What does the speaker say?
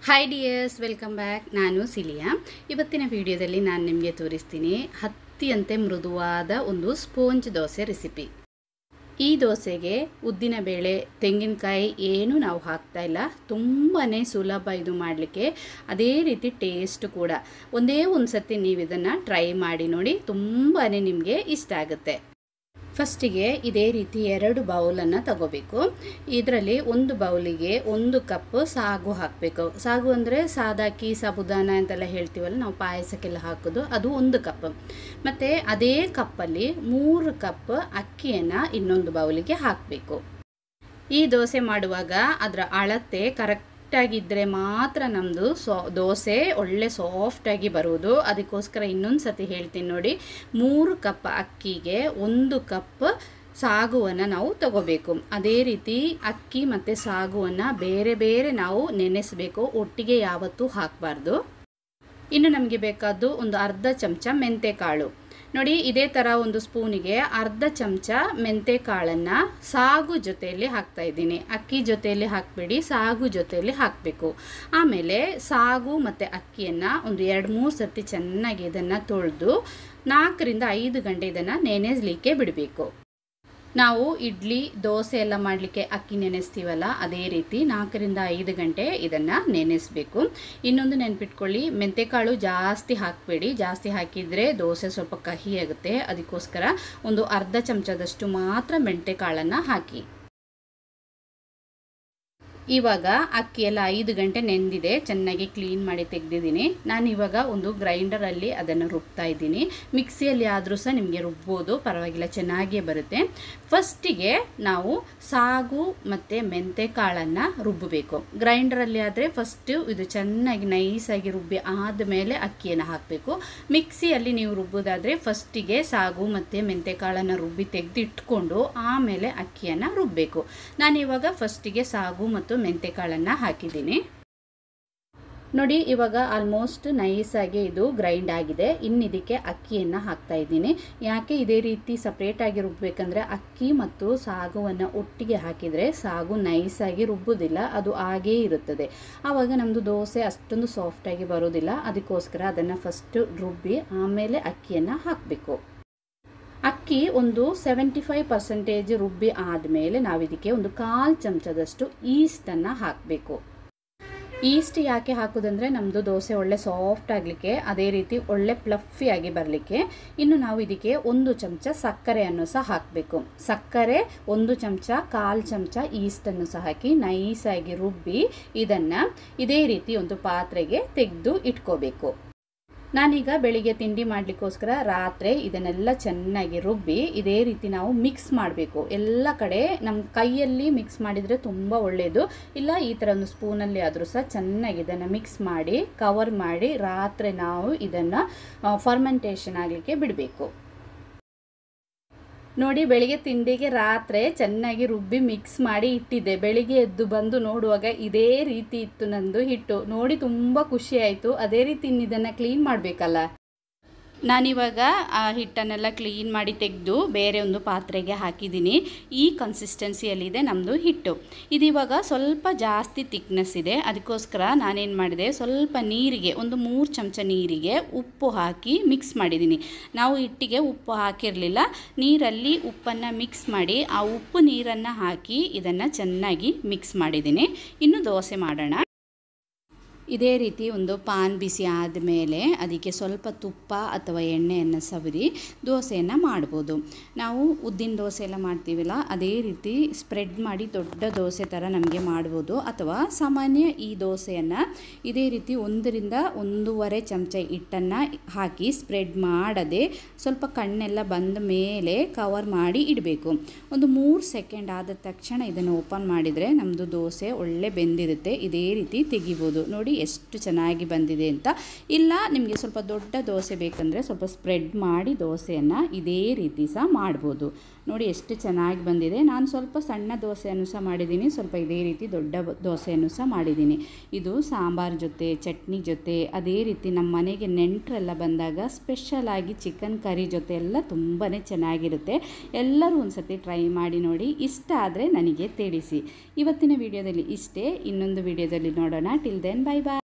Hi dears, welcome back. ನಾನು cilia. ಇವತ್ತಿನ ವಿಡಿಯೋದಲ್ಲಿ ನಾನು ನಿಮಗೆ ತೋರಿಸ್ತೀನಿ ಹತ್ತಿಯಂತೆ ಮೃದುವಾದ ಒಂದು ಸ್ಪೋಂಜ್ ದೋಸೆ ರೆಸಿಪಿ. ಈ ದೋಸೆಗೆ ಉದ್ದಿನ ಬೇಳೆ, ತೆಂಗಿನಕಾಯಿ ಏನೂ ನಾವು ಹಾಕ್ತಾ ಇಲ್ಲ. ತುಂಬಾ ಸುಲಭ ಇದು ಮಾಡಲಿಕ್ಕೆ, ಅದೇ ರೀತಿ ಟೇಸ್ಟ್ ಕೂಡ. ಒಂದೇ ಒಂದು ಸತಿ ನೀವು ಇದನ್ನು ಟ್ರೈ ಮಾಡಿ ನೋಡಿ, ತುಂಬಾ ನಿಮಗೆ ಇಷ್ಟ ಆಗುತ್ತೆ. ಫಸ್ಟಿಗೆ ಇದೇ ರೀತಿ 2 ಬೌಲನ್ನು ತಗೋಬೇಕು. ಇದರಲ್ಲಿ ಒಂದು ಬೌಲಿಗೆ 1 ಕಪ್ ಸಾಗು ಹಾಕಬೇಕು. ಸಾಗು ಅಂದರೆ ಸಾದಾಕಿ, ಸಾಬುದಾನ ಅಂತೆಲ್ಲ ಹೇಳ್ತೀವಲ್ಲ, ನಾವು ಪಾಯಸಕ್ಕೆಲ್ಲ ಹಾಕೋದು, ಅದು 1 ಕಪ್. ಮತ್ತು ಅದೇ ಕಪ್ಪಲ್ಲಿ 3 ಕಪ್ ಅಕ್ಕಿಯನ್ನು ಇನ್ನೊಂದು ಬೌಲಿಗೆ ಹಾಕಬೇಕು. ಈ ದೋಸೆ ಮಾಡುವಾಗ ಅದರ ಅಳತೆ ಕರೆಕ್ಟಾಗಿದ್ದರೆ ಮಾತ್ರ ನಮ್ಮದು ದೋಸೆ ಒಳ್ಳೆ ಸಾಫ್ಟಾಗಿ ಬರುವುದು. ಅದಕ್ಕೋಸ್ಕರ ಇನ್ನೊಂದು ಸತಿ ಹೇಳ್ತೀನಿ ನೋಡಿ, 3 ಕಪ್ ಅಕ್ಕಿಗೆ 1 ಕಪ್ ಸಾಗುವನ್ನು ನಾವು ತಗೋಬೇಕು. ಅದೇ ರೀತಿ ಅಕ್ಕಿ ಮತ್ತು ಸಾಗುವನ್ನು ಬೇರೆ ಬೇರೆ ನಾವು ನೆನೆಸಬೇಕು, ಒಟ್ಟಿಗೆ ಯಾವತ್ತೂ ಹಾಕಬಾರ್ದು. ಇನ್ನು ನಮಗೆ ಬೇಕಾದ್ದು ಒಂದು ಅರ್ಧ ಚಮಚ ಮೆಂತೆಕಾಳು. ನೋಡಿ, ಇದೇ ಥರ ಒಂದು ಸ್ಪೂನಿಗೆ ಅರ್ಧ ಚಮಚ ಮೆಂತೆಕಾಳನ್ನು ಸಾಗು ಜೊತೆಯಲ್ಲಿ ಹಾಕ್ತಾ ಇದ್ದೀನಿ. ಅಕ್ಕಿ ಜೊತೆಯಲ್ಲಿ ಹಾಕಬೇಡಿ, ಸಾಗು ಜೊತೆಯಲ್ಲಿ ಹಾಕಬೇಕು. ಆಮೇಲೆ ಸಾಗು ಮತ್ತು ಅಕ್ಕಿಯನ್ನು ಒಂದು 2-3 ಸರ್ತಿ ಚೆನ್ನಾಗಿ ಇದನ್ನು ತೊಳೆದು 4 ರಿಂದ 5 ಗಂಟೆ ಇದನ್ನು ನೆನೆಸಲಿಕ್ಕೆ ಬಿಡಬೇಕು. ನಾವು ಇಡ್ಲಿ, ದೋಸೆ ಎಲ್ಲ ಮಾಡಲಿಕ್ಕೆ ಅಕ್ಕಿ ನೆನೆಸ್ತೀವಲ್ಲ, ಅದೇ ರೀತಿ 4 ರಿಂದ 5 ಗಂಟೆ ಇದನ್ನು ನೆನೆಸಬೇಕು. ಇನ್ನೊಂದು ನೆನ್ಪಿಟ್ಕೊಳ್ಳಿ, ಮೆಂತೆಕಾಳು ಜಾಸ್ತಿ ಹಾಕಬೇಡಿ. ಜಾಸ್ತಿ ಹಾಕಿದರೆ ದೋಸೆ ಸ್ವಲ್ಪ ಕಹಿ ಆಗುತ್ತೆ. ಅದಕ್ಕೋಸ್ಕರ ಒಂದು ಅರ್ಧ ಚಮಚದಷ್ಟು ಮಾತ್ರ ಮೆಂತೆಕಾಳನ್ನು ಹಾಕಿ. ಇವಾಗ ಅಕ್ಕಿ ಎಲ್ಲ 5 ಗಂಟೆ ನೆಂದಿದೆ, ಚೆನ್ನಾಗಿ ಕ್ಲೀನ್ ಮಾಡಿ ತೆಗೆದಿದ್ದೀನಿ. ನಾನು ಇವಾಗ ಒಂದು ಗ್ರೈಂಡರಲ್ಲಿ ಅದನ್ನು ರುಬ್ತಾ ಇದ್ದೀನಿ. ಮಿಕ್ಸಿಯಲ್ಲಿ ಆದರೂ ಸಹ ನಿಮಗೆ ರುಬ್ಬೋದು, ಪರವಾಗಿಲ್ಲ, ಚೆನ್ನಾಗಿಯೇ ಬರುತ್ತೆ. ಫಸ್ಟಿಗೆ ನಾವು ಸಾಗು ಮತ್ತು ಮೆಂತೆಕಾಳನ್ನು ರುಬ್ಬಬೇಕು. ಗ್ರೈಂಡರಲ್ಲಿ ಆದರೆ ಫಸ್ಟು ಇದು ಚೆನ್ನಾಗಿ ನೈಸಾಗಿ ರುಬ್ಬಿ ಆದಮೇಲೆ ಅಕ್ಕಿಯನ್ನು ಹಾಕಬೇಕು. ಮಿಕ್ಸಿಯಲ್ಲಿ ನೀವು ರುಬ್ಬೋದಾದರೆ ಫಸ್ಟಿಗೆ ಸಾಗು ಮತ್ತು ಮೆಂತೆಕಾಳನ್ನು ರುಬ್ಬಿ ತೆಗೆದಿಟ್ಕೊಂಡು ಆಮೇಲೆ ಅಕ್ಕಿಯನ್ನು ರುಬ್ಬಬೇಕು. ನಾನಿವಾಗ ಫಸ್ಟಿಗೆ ಸಾಗು ಮತ್ತು ಮೆಂತೆಕಾಳನ್ನು ಹಾಕಿದ್ದೀನಿ. ನೋಡಿ, ಇವಾಗ ಆಲ್ಮೋಸ್ಟ್ ನೈಸಾಗಿ ಇದು ಗ್ರೈಂಡ್ ಆಗಿದೆ. ಇನ್ನಿದಕ್ಕೆ ಅಕ್ಕಿಯನ್ನು ಹಾಕ್ತಾ ಇದ್ದೀನಿ. ಯಾಕೆ ಇದೇ ರೀತಿ ಸಪ್ರೇಟಾಗಿ ರುಬ್ಬಬೇಕಂದ್ರೆ ಅಕ್ಕಿ ಮತ್ತು ಸಾಗುವನ್ನು ಒಟ್ಟಿಗೆ ಹಾಕಿದರೆ ಸಾಗು ನೈಸಾಗಿ ರುಬ್ಬೋದಿಲ್ಲ, ಅದು ಹಾಗೇ ಇರುತ್ತದೆ. ಆವಾಗ ನಮ್ಮದು ದೋಸೆ ಅಷ್ಟೊಂದು ಸಾಫ್ಟಾಗಿ ಬರೋದಿಲ್ಲ. ಅದಕ್ಕೋಸ್ಕರ ಅದನ್ನು ಫಸ್ಟು ರುಬ್ಬಿ ಆಮೇಲೆ ಅಕ್ಕಿಯನ್ನು ಹಾಕಬೇಕು. ಅಕ್ಕಿ ಒಂದು 75% ರುಬ್ಬಿ ಆದಮೇಲೆ ನಾವಿದಕ್ಕೆ ಒಂದು 1/4 ಚಮಚದಷ್ಟು ಈಸ್ಟನ್ನು ಹಾಕಬೇಕು. ಈಸ್ಟ್ ಯಾಕೆ ಹಾಕೋದಂದರೆ ನಮ್ಮದು ದೋಸೆ ಒಳ್ಳೆ ಸಾಫ್ಟ್ ಆಗಲಿಕ್ಕೆ, ಅದೇ ರೀತಿ ಒಳ್ಳೆ ಫ್ಲಫಿಯಾಗಿ ಬರಲಿಕ್ಕೆ. ಇನ್ನು ನಾವು ಇದಕ್ಕೆ 1 ಚಮಚ ಸಕ್ಕರೆಯನ್ನು ಸಹ ಹಾಕಬೇಕು. ಸಕ್ಕರೆ 1 ಚಮಚ, 1/4 ಚಮಚ ಈಸ್ಟನ್ನು ಸಹ ಹಾಕಿ ನೈಸಾಗಿ ರುಬ್ಬಿ ಇದನ್ನು ಇದೇ ರೀತಿ ಒಂದು ಪಾತ್ರೆಗೆ ತೆಗೆದು ಇಟ್ಕೋಬೇಕು. ನಾನೀಗ ಬೆಳಿಗ್ಗೆ ತಿಂಡಿ ಮಾಡಲಿಕ್ಕೋಸ್ಕರ ರಾತ್ರಿ ಇದನ್ನೆಲ್ಲ ಚೆನ್ನಾಗಿ ರುಬ್ಬಿ ಇದೇ ರೀತಿ ನಾವು ಮಿಕ್ಸ್ ಮಾಡಬೇಕು. ಎಲ್ಲ ಕಡೆ ನಮ್ಮ ಕೈಯಲ್ಲಿ ಮಿಕ್ಸ್ ಮಾಡಿದರೆ ತುಂಬ ಒಳ್ಳೆಯದು. ಇಲ್ಲ ಈ ಥರ ಒಂದು ಸ್ಪೂನಲ್ಲಿ ಆದರೂ ಸಹ ಚೆನ್ನಾಗಿ ಇದನ್ನು ಮಿಕ್ಸ್ ಮಾಡಿ ಕವರ್ ಮಾಡಿ ರಾತ್ರಿ ನಾವು ಇದನ್ನು ಫರ್ಮೆಂಟೇಷನ್ ಆಗಲಿಕ್ಕೆ ಬಿಡಬೇಕು. ನೋಡಿ, ಬೆಳಿಗ್ಗೆ ತಿಂಡಿಗೆ ರಾತ್ರಿ ಚೆನ್ನಾಗಿ ರುಬ್ಬಿ ಮಿಕ್ಸ್ ಮಾಡಿ ಇಟ್ಟಿದ್ದೆ. ಬೆಳಿಗ್ಗೆ ಎದ್ದು ಬಂದು ನೋಡುವಾಗ ಇದೇ ರೀತಿ ಇತ್ತು ನಂದು ಹಿಟ್ಟು. ನೋಡಿ ತುಂಬ ಖುಷಿ ಆಯಿತು. ಅದೇ ರೀತಿ ಇದನ್ನು ಕ್ಲೀನ್ ಮಾಡಬೇಕಲ್ಲ. ನಾನಿವಾಗ ಆ ಹಿಟ್ಟನ್ನೆಲ್ಲ ಕ್ಲೀನ್ ಮಾಡಿ ತೆಗೆದು ಬೇರೆ ಒಂದು ಪಾತ್ರೆಗೆ ಹಾಕಿದ್ದೀನಿ. ಈ ಕನ್ಸಿಸ್ಟೆನ್ಸಿಯಲ್ಲಿದೆ ನಮ್ಮದು ಹಿಟ್ಟು. ಇದಿವಾಗ ಸ್ವಲ್ಪ ಜಾಸ್ತಿ ತಿಕ್ನೆಸ್ ಇದೆ. ಅದಕ್ಕೋಸ್ಕರ ನಾನೇನು ಮಾಡಿದೆ, ಸ್ವಲ್ಪ ನೀರಿಗೆ ಒಂದು 3 ಚಮಚ ನೀರಿಗೆ ಉಪ್ಪು ಹಾಕಿ ಮಿಕ್ಸ್ ಮಾಡಿದ್ದೀನಿ. ನಾವು ಹಿಟ್ಟಿಗೆ ಉಪ್ಪು ಹಾಕಿರಲಿಲ್ಲ, ನೀರಲ್ಲಿ ಉಪ್ಪನ್ನು ಮಿಕ್ಸ್ ಮಾಡಿ ಆ ಉಪ್ಪು ನೀರನ್ನು ಹಾಕಿ ಇದನ್ನು ಚೆನ್ನಾಗಿ ಮಿಕ್ಸ್ ಮಾಡಿದ್ದೀನಿ. ಇನ್ನು ದೋಸೆ ಮಾಡೋಣ. ಇದೇ ರೀತಿ ಒಂದು ಪಾನ್ ಬಿಸಿ ಆದಮೇಲೆ ಅದಕ್ಕೆ ಸ್ವಲ್ಪ ತುಪ್ಪ ಅಥವಾ ಎಣ್ಣೆಯನ್ನು ಸವರಿ ದೋಸೆಯನ್ನು ಮಾಡ್ಬೋದು. ನಾವು ಉದ್ದಿನ ದೋಸೆ ಎಲ್ಲ ಮಾಡ್ತೀವಲ್ಲ, ಅದೇ ರೀತಿ ಸ್ಪ್ರೆಡ್ ಮಾಡಿ ದೊಡ್ಡ ದೋಸೆ ಥರ ನಮಗೆ ಮಾಡ್ಬೋದು. ಅಥವಾ ಸಾಮಾನ್ಯ ಈ ದೋಸೆಯನ್ನು ಇದೇ ರೀತಿ 1 ರಿಂದ 1.5 ಚಮಚ ಹಿಟ್ಟನ್ನು ಹಾಕಿ ಸ್ಪ್ರೆಡ್ ಮಾಡದೆ ಸ್ವಲ್ಪ ಕಣ್ಣೆಲ್ಲ ಬಂದ ಮೇಲೆ ಕವರ್ ಮಾಡಿ ಇಡಬೇಕು. ಒಂದು 3 ಸೆಕೆಂಡ್ ಆದ ತಕ್ಷಣ ಇದನ್ನು ಓಪನ್ ಮಾಡಿದರೆ ನಮ್ಮದು ದೋಸೆ ಒಳ್ಳೆ ಬೆಂದಿರುತ್ತೆ. ಇದೇ ರೀತಿ ತೆಗಿಬೋದು. ನೋಡಿ ಎಷ್ಟು ಚೆನ್ನಾಗಿ ಬಂದಿದೆ ಅಂತ. ಇಲ್ಲ ನಿಮಗೆ ಸ್ವಲ್ಪ ದೊಡ್ಡ ದೋಸೆ ಬೇಕಂದರೆ ಸ್ವಲ್ಪ ಸ್ಪ್ರೆಡ್ ಮಾಡಿ ದೋಸೆಯನ್ನು ಇದೇ ರೀತಿ ಸಹ ಮಾಡ್ಬೋದು. ನೋಡಿ ಎಷ್ಟು ಚೆನ್ನಾಗಿ ಬಂದಿದೆ. ನಾನು ಸ್ವಲ್ಪ ಸಣ್ಣ ದೋಸೆಯನ್ನು ಸಹ ಮಾಡಿದ್ದೀನಿ, ಸ್ವಲ್ಪ ಇದೇ ರೀತಿ ದೊಡ್ಡ ದೋಸೆಯನ್ನು ಸಹ ಮಾಡಿದ್ದೀನಿ. ಇದು ಸಾಂಬಾರ್ ಜೊತೆ, ಚಟ್ನಿ ಜೊತೆ, ಅದೇ ರೀತಿ ನಮ್ಮ ಮನೆಗೆ ನೆಂಟರೆಲ್ಲ ಬಂದಾಗ ಸ್ಪೆಷಲಾಗಿ ಚಿಕನ್ ಕರಿ ಜೊತೆ ಎಲ್ಲ ತುಂಬಾ ಚೆನ್ನಾಗಿರುತ್ತೆ. ಎಲ್ಲರೂ ಒಂದು ಸತಿ ಟ್ರೈ ಮಾಡಿ ನೋಡಿ. ಇಷ್ಟ ಆದರೆ ನನಗೆ ತಿಳಿಸಿ. ಇವತ್ತಿನ ವಿಡಿಯೋದಲ್ಲಿ ಇಷ್ಟೇ. ಇನ್ನೊಂದು ವಿಡಿಯೋದಲ್ಲಿ ನೋಡೋಣ. Till then, by.